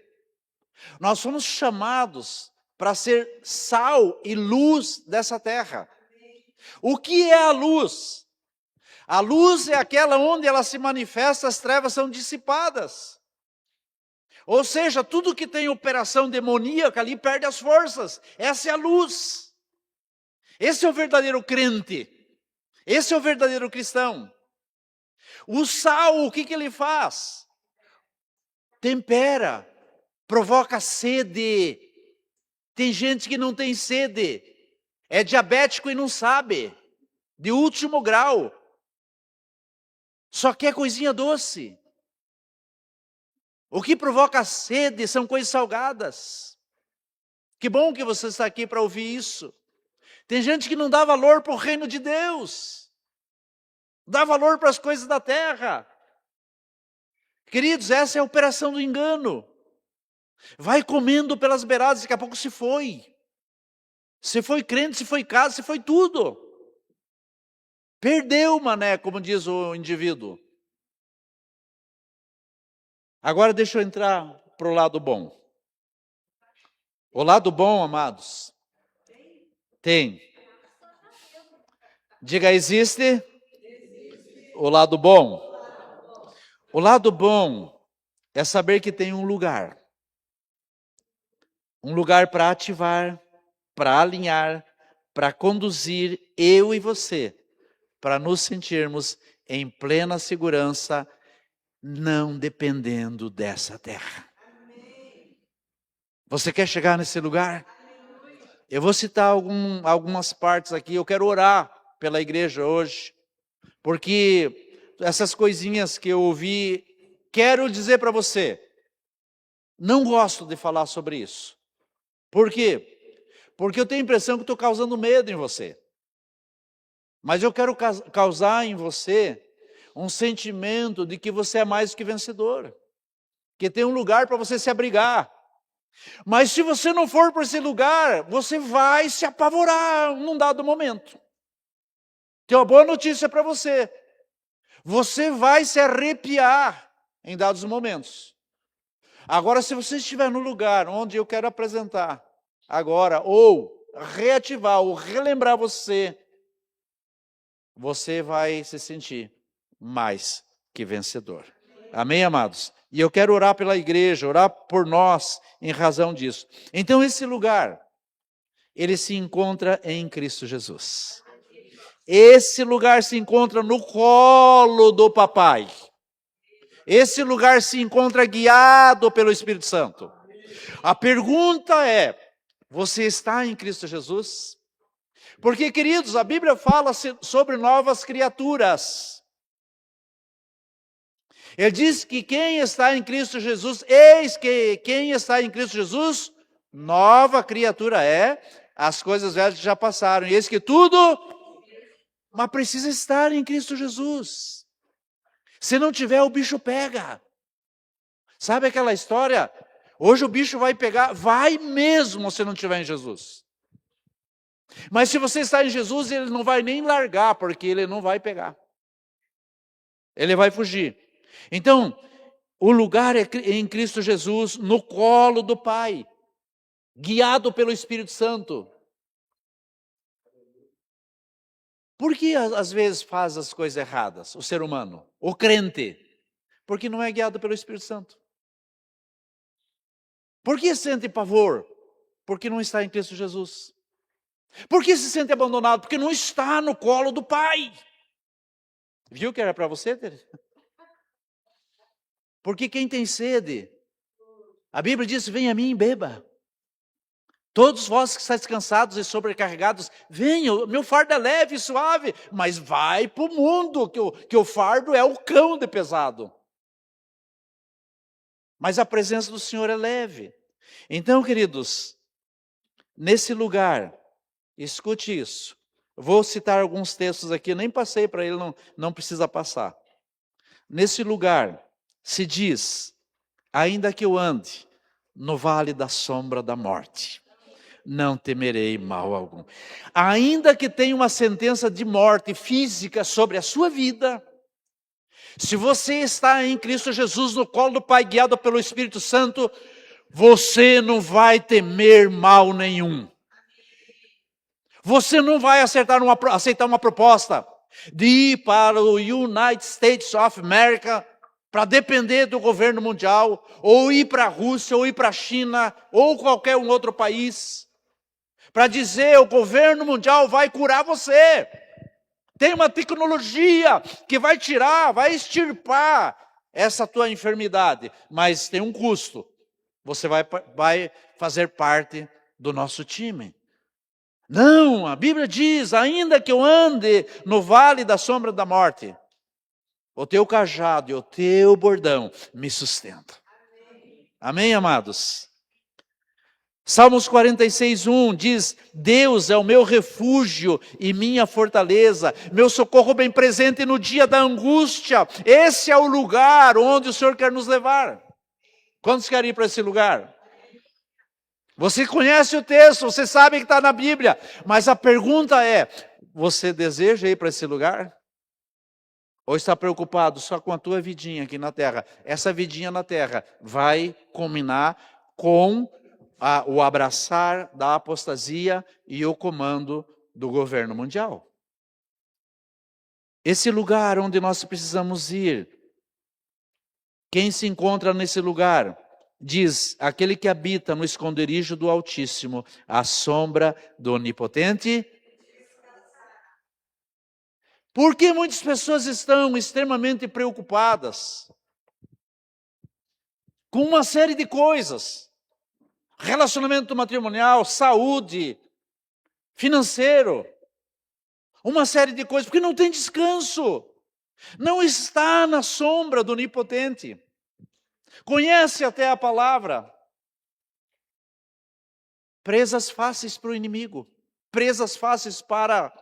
Nós fomos chamados para ser sal e luz dessa terra. O que é a luz? A luz é aquela onde ela se manifesta, as trevas são dissipadas. Ou seja, tudo que tem operação demoníaca ali perde as forças. Essa é a luz. Esse é o verdadeiro crente. Esse é o verdadeiro cristão. O sal, o que ele faz? Tempera, provoca sede. Tem gente que não tem sede. É diabético e não sabe. De último grau. Só quer coisinha doce. O que provoca sede são coisas salgadas. Que bom que você está aqui para ouvir isso. Tem gente que não dá valor para o reino de Deus. Dá valor para as coisas da terra. Queridos, essa é a operação do engano. Vai comendo pelas beiradas, daqui a pouco se foi. Se foi crente, se foi casa, se foi tudo. Perdeu, mané, como diz o indivíduo. Agora deixa eu entrar para o lado bom. O lado bom, amados, tem. Diga, existe o lado bom. O lado bom é saber que tem um lugar. Um lugar para ativar, para alinhar, para conduzir eu e você, para nos sentirmos em plena segurança, não dependendo dessa terra. Você quer chegar nesse lugar? Eu vou citar algumas partes aqui. Eu quero orar pela igreja hoje, porque essas coisinhas que eu ouvi, quero dizer para você, não gosto de falar sobre isso. Por quê? Porque eu tenho a impressão que estou causando medo em você. Mas eu quero causar em você um sentimento de que você é mais que vencedor. Que tem um lugar para você se abrigar. Mas se você não for para esse lugar, você vai se apavorar num dado momento. Tenho uma boa notícia para você. Você vai se arrepiar em dados momentos. Agora, se você estiver no lugar onde eu quero apresentar agora, ou reativar, ou relembrar você, você vai se sentir mais que vencedor. Amém, amados? E eu quero orar pela igreja, orar por nós em razão disso. Então esse lugar, ele se encontra em Cristo Jesus. Esse lugar se encontra no colo do papai. Esse lugar se encontra guiado pelo Espírito Santo. A pergunta é, você está em Cristo Jesus? Porque, queridos, a Bíblia fala sobre novas criaturas. Ele diz que quem está em Cristo Jesus, eis que quem está em Cristo Jesus, nova criatura é, as coisas velhas já passaram, e eis que tudo, mas precisa estar em Cristo Jesus. Se não tiver, o bicho pega. Sabe aquela história? Hoje o bicho vai pegar, vai mesmo se não tiver em Jesus. Mas se você está em Jesus, ele não vai nem largar, porque ele não vai pegar. Ele vai fugir. Então, o lugar é em Cristo Jesus, no colo do Pai, guiado pelo Espírito Santo. Por que às vezes faz as coisas erradas, o ser humano, o crente? Porque não é guiado pelo Espírito Santo. Por que sente pavor? Porque não está em Cristo Jesus. Por que se sente abandonado? Porque não está no colo do Pai. Viu que era para você, Teresa? Porque quem tem sede, a Bíblia diz, venha a mim e beba. Todos vós que estáis cansados e sobrecarregados, venham, meu fardo é leve e suave, mas vai para o mundo, que o fardo é o cão de pesado. Mas a presença do Senhor é leve. Então, queridos, nesse lugar, escute isso. Vou citar alguns textos aqui, nem passei para ele, não precisa passar. Nesse lugar, se diz, ainda que eu ande no vale da sombra da morte, não temerei mal algum. Ainda que tenha uma sentença de morte física sobre a sua vida, se você está em Cristo Jesus, no colo do Pai, guiado pelo Espírito Santo, você não vai temer mal nenhum. Você não vai aceitar uma proposta de ir para o United States of America para depender do governo mundial, ou ir para a Rússia, ou ir para a China, ou qualquer um outro país, para dizer o governo mundial vai curar você. Tem uma tecnologia que vai tirar, vai extirpar essa tua enfermidade, mas tem um custo. Você vai fazer parte do nosso time. Não, a Bíblia diz, ainda que eu ande no vale da sombra da morte, o teu cajado e o teu bordão me sustentam. Amém, amados? Salmos 46:1 diz, Deus é o meu refúgio e minha fortaleza, meu socorro bem presente no dia da angústia. Esse é o lugar onde o Senhor quer nos levar. Quantos querem ir para esse lugar? Você conhece o texto, você sabe que está na Bíblia, mas a pergunta é, você deseja ir para esse lugar? Ou está preocupado só com a tua vidinha aqui na terra? Essa vidinha na terra vai combinar com o abraçar da apostasia e o comando do governo mundial. Esse lugar onde nós precisamos ir, quem se encontra nesse lugar? Diz, aquele que habita no esconderijo do Altíssimo, à sombra do Onipotente. Por que muitas pessoas estão extremamente preocupadas com uma série de coisas? Relacionamento matrimonial, saúde, financeiro, uma série de coisas, porque não tem descanso, não está na sombra do Onipotente, conhece até a palavra, presas fáceis para o inimigo, presas fáceis para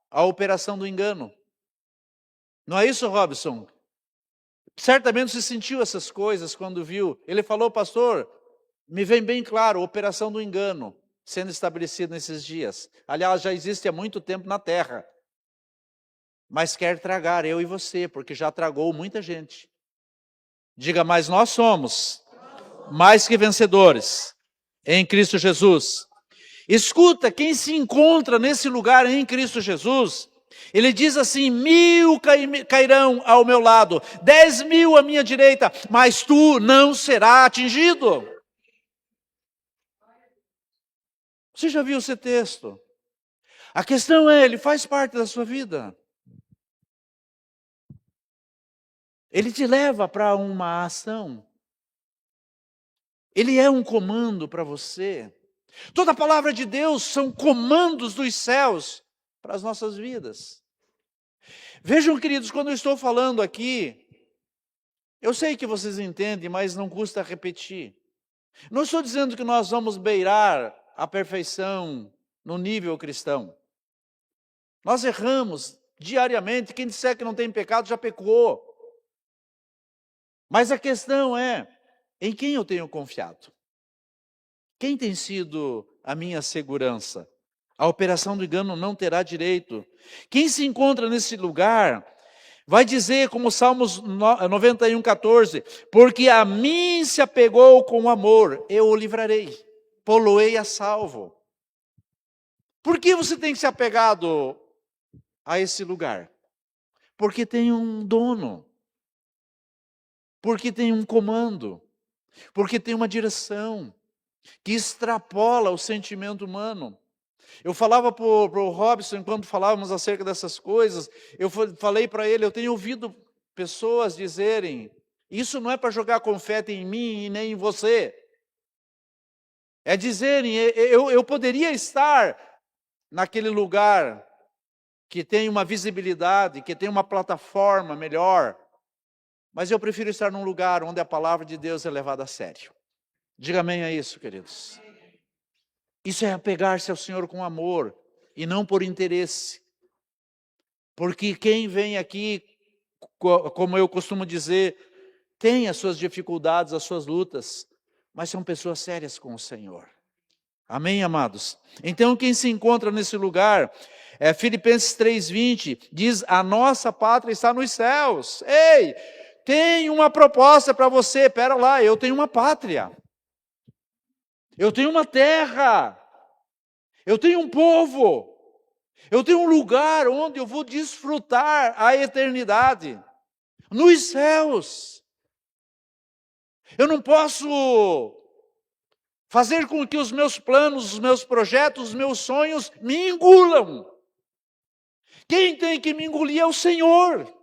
a operação do engano. Não é isso, Robson? Certamente você sentiu essas coisas quando viu. Ele falou, pastor, me vem bem claro, operação do engano sendo estabelecida nesses dias. Aliás, já existe há muito tempo na terra. Mas quer tragar eu e você, porque já tragou muita gente. Diga, mas nós somos mais que vencedores em Cristo Jesus. Escuta, quem se encontra nesse lugar em Cristo Jesus, ele diz assim, 1000 cairão ao meu lado, 10.000 à minha direita, mas tu não serás atingido. Você já viu esse texto? A questão é, ele faz parte da sua vida. Ele te leva para uma ação. Ele é um comando para você. Toda a palavra de Deus são comandos dos céus para as nossas vidas. Vejam, queridos, quando eu estou falando aqui, eu sei que vocês entendem, mas não custa repetir. Não estou dizendo que nós vamos beirar a perfeição no nível cristão. Nós erramos diariamente, quem disser que não tem pecado já pecou. Mas a questão é, em quem eu tenho confiado? Quem tem sido a minha segurança? A operação do engano não terá direito. Quem se encontra nesse lugar vai dizer, como Salmos 91:14, porque a mim se apegou com amor, eu o livrarei, poloei a salvo. Por que você tem se apegado a esse lugar? Porque tem um dono, porque tem um comando, porque tem uma direção. que extrapola o sentimento humano. Eu falava para o Robson, enquanto falávamos acerca dessas coisas, eu falei para ele, eu tenho ouvido pessoas dizerem, isso não é para jogar confete em mim e nem em você. É dizerem, eu poderia estar naquele lugar que tem uma visibilidade, que tem uma plataforma melhor, mas eu prefiro estar num lugar onde a palavra de Deus é levada a sério. Diga amém a isso, queridos. Isso é apegar-se ao Senhor com amor e não por interesse. Porque quem vem aqui, como eu costumo dizer, tem as suas dificuldades, as suas lutas, mas são pessoas sérias com o Senhor. Amém, amados? Então, quem se encontra nesse lugar, Filipenses 3:20, diz, a nossa pátria está nos céus. Ei, tem uma proposta para você, pera lá, eu tenho uma pátria. Eu tenho uma terra, eu tenho um povo, eu tenho um lugar onde eu vou desfrutar a eternidade, nos céus. Eu não posso fazer com que os meus planos, os meus projetos, os meus sonhos me engulam. Quem tem que me engolir é o Senhor.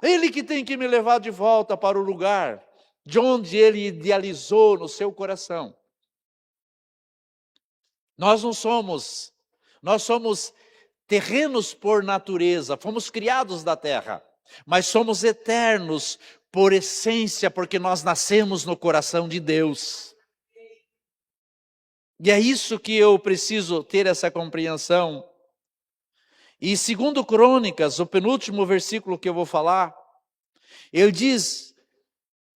Ele que tem que me levar de volta para o lugar de onde Ele idealizou no seu coração. Nós somos terrenos por natureza, fomos criados da terra, mas somos eternos por essência, porque nós nascemos no coração de Deus. E é isso que eu preciso ter essa compreensão. E segundo Crônicas, o penúltimo versículo que eu vou falar, ele diz,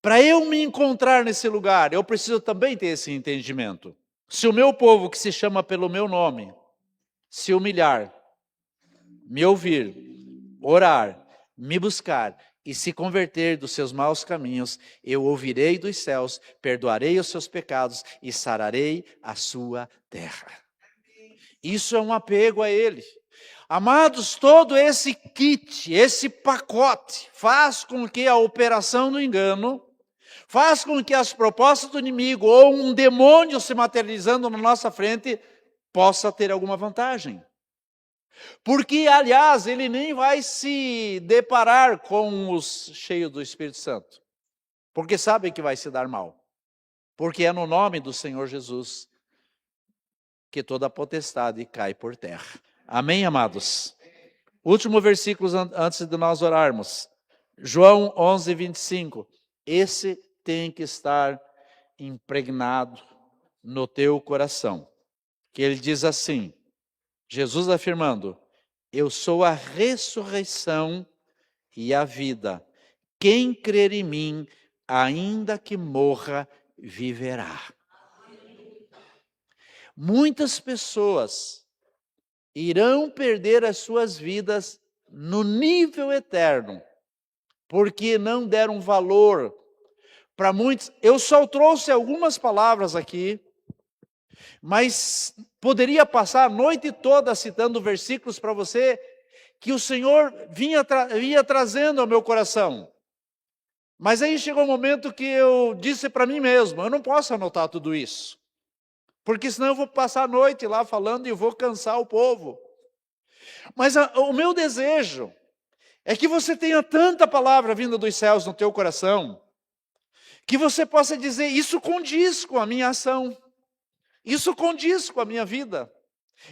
para eu me encontrar nesse lugar, eu preciso também ter esse entendimento. Se o meu povo, que se chama pelo meu nome, se humilhar, me ouvir, orar, me buscar e se converter dos seus maus caminhos, eu ouvirei dos céus, perdoarei os seus pecados e sararei a sua terra. Isso é um apego a Ele. Amados, todo esse kit, esse pacote, faz com que a operação do engano, faz com que as propostas do inimigo ou um demônio se materializando na nossa frente possa ter alguma vantagem. Porque, aliás, ele nem vai se deparar com os cheios do Espírito Santo. Porque sabe que vai se dar mal. Porque é no nome do Senhor Jesus que toda a potestade cai por terra. Amém, amados? Último versículo antes de nós orarmos. João 11:25. Esse tem que estar impregnado no teu coração. Que ele diz assim, Jesus afirmando, eu sou a ressurreição e a vida. Quem crer em mim, ainda que morra, viverá. Muitas pessoas irão perder as suas vidas no nível eterno, porque não deram valor para muitos. Eu só trouxe algumas palavras aqui, mas poderia passar a noite toda citando versículos para você, que o Senhor vinha trazendo ao meu coração. Mas aí chegou um momento que eu disse para mim mesmo, eu não posso anotar tudo isso, porque senão eu vou passar a noite lá falando e vou cansar o povo. Mas o meu desejo é que você tenha tanta palavra vinda dos céus no teu coração, que você possa dizer, isso condiz com a minha ação. Isso condiz com a minha vida.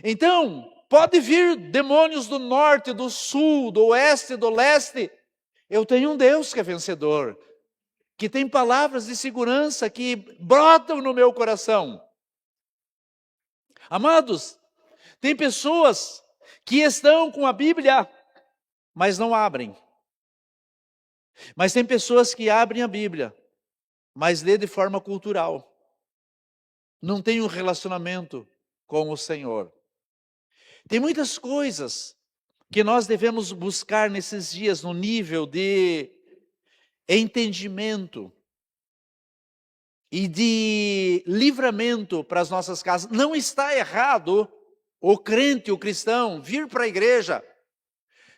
Então, pode vir demônios do norte, do sul, do oeste, do leste. Eu tenho um Deus que é vencedor, que tem palavras de segurança que brotam no meu coração. Amados, tem pessoas que estão com a Bíblia, mas não abrem. Mas tem pessoas que abrem a Bíblia, mas lê de forma cultural. Não tem um relacionamento com o Senhor. Tem muitas coisas que nós devemos buscar nesses dias no nível de entendimento e de livramento para as nossas casas. Não está errado o crente, o cristão, vir para a igreja,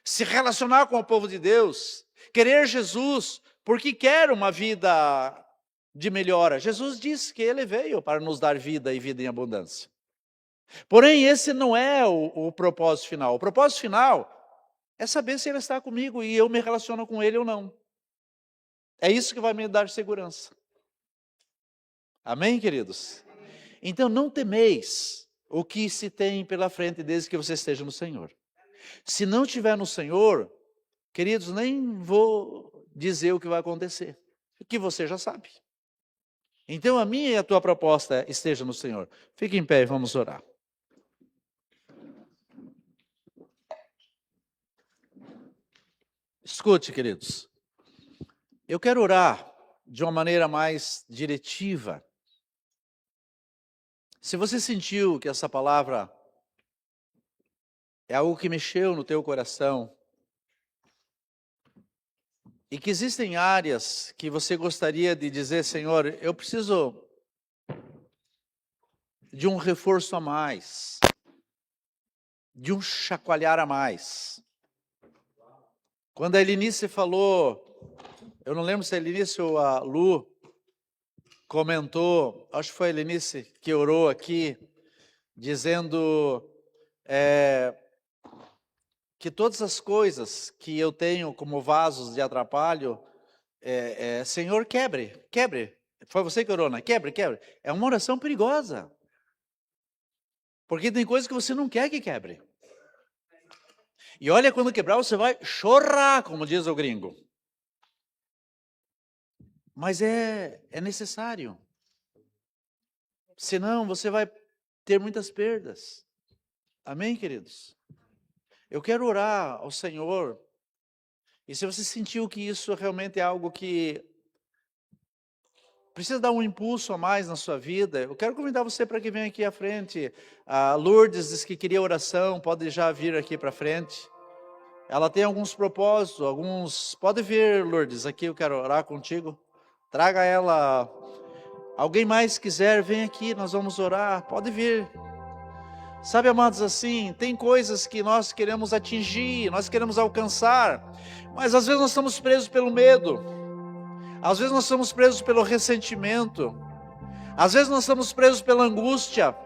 se relacionar com o povo de Deus, querer Jesus, porque quer uma vida de melhora. Jesus disse que Ele veio para nos dar vida e vida em abundância. Porém, esse não é o propósito final. O propósito final é saber se Ele está comigo e eu me relaciono com Ele ou não. É isso que vai me dar segurança. Amém, queridos? Então, não temeis o que se tem pela frente desde que você esteja no Senhor. Se não estiver no Senhor, queridos, nem vou dizer o que vai acontecer, o que você já sabe. Então, a minha e a tua proposta é: esteja no Senhor. Fique em pé e vamos orar. Escute, queridos, eu quero orar de uma maneira mais diretiva. Se você sentiu que essa palavra é algo que mexeu no teu coração, e que existem áreas que você gostaria de dizer: Senhor, eu preciso de um reforço a mais, de um chacoalhar a mais. Quando a Elinice falou, eu não lembro se a Elinice ou a Lu comentou, acho que foi a Elinice que orou aqui, dizendo que todas as coisas que eu tenho como vasos de atrapalho, Senhor, quebre. Foi você que orou, né? Quebre. É uma oração perigosa. Porque tem coisas que você não quer que quebre. E olha, quando quebrar, você vai chorar, como diz o gringo. Mas é necessário. Senão, você vai ter muitas perdas. Amém, queridos? Eu quero orar ao Senhor. E se você sentiu que isso realmente é algo que precisa dar um impulso a mais na sua vida, eu quero convidar você para que venha aqui à frente. A Lourdes disse que queria oração, pode já vir aqui para frente. Ela tem alguns propósitos, pode vir, Lourdes, aqui eu quero orar contigo. Traga ela. Alguém mais quiser, vem aqui, nós vamos orar, pode vir. Sabe, amados, assim, tem coisas que nós queremos atingir, nós queremos alcançar, mas às vezes nós estamos presos pelo medo, às vezes nós estamos presos pelo ressentimento, às vezes nós estamos presos pela angústia,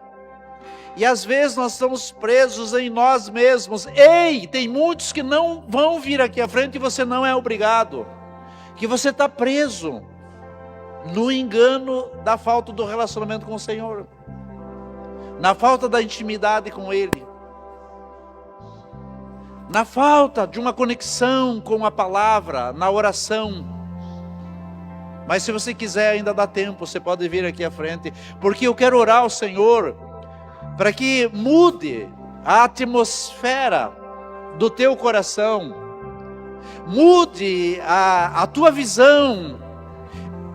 e às vezes nós estamos presos em nós mesmos. Ei, tem muitos que não vão vir aqui à frente e você não é obrigado, que você está preso no engano da falta do relacionamento com o Senhor, na falta da intimidade com Ele, na falta de uma conexão com a palavra, na oração. Mas se você quiser, ainda dá tempo, você pode vir aqui à frente, porque eu quero orar ao Senhor para que mude a atmosfera do teu coração, mude a tua visão,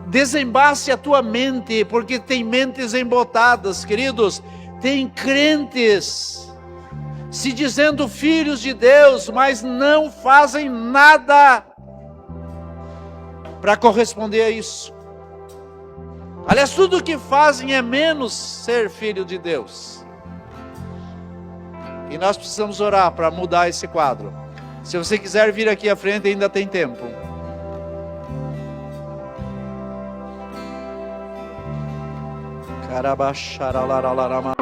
desembace a tua mente, porque tem mentes embotadas, queridos. Tem crentes se dizendo filhos de Deus, mas não fazem nada para corresponder a isso. Aliás, tudo o que fazem é menos ser filho de Deus. E nós precisamos orar para mudar esse quadro. Se você quiser vir aqui à frente, ainda tem tempo. Carabacharalalarama.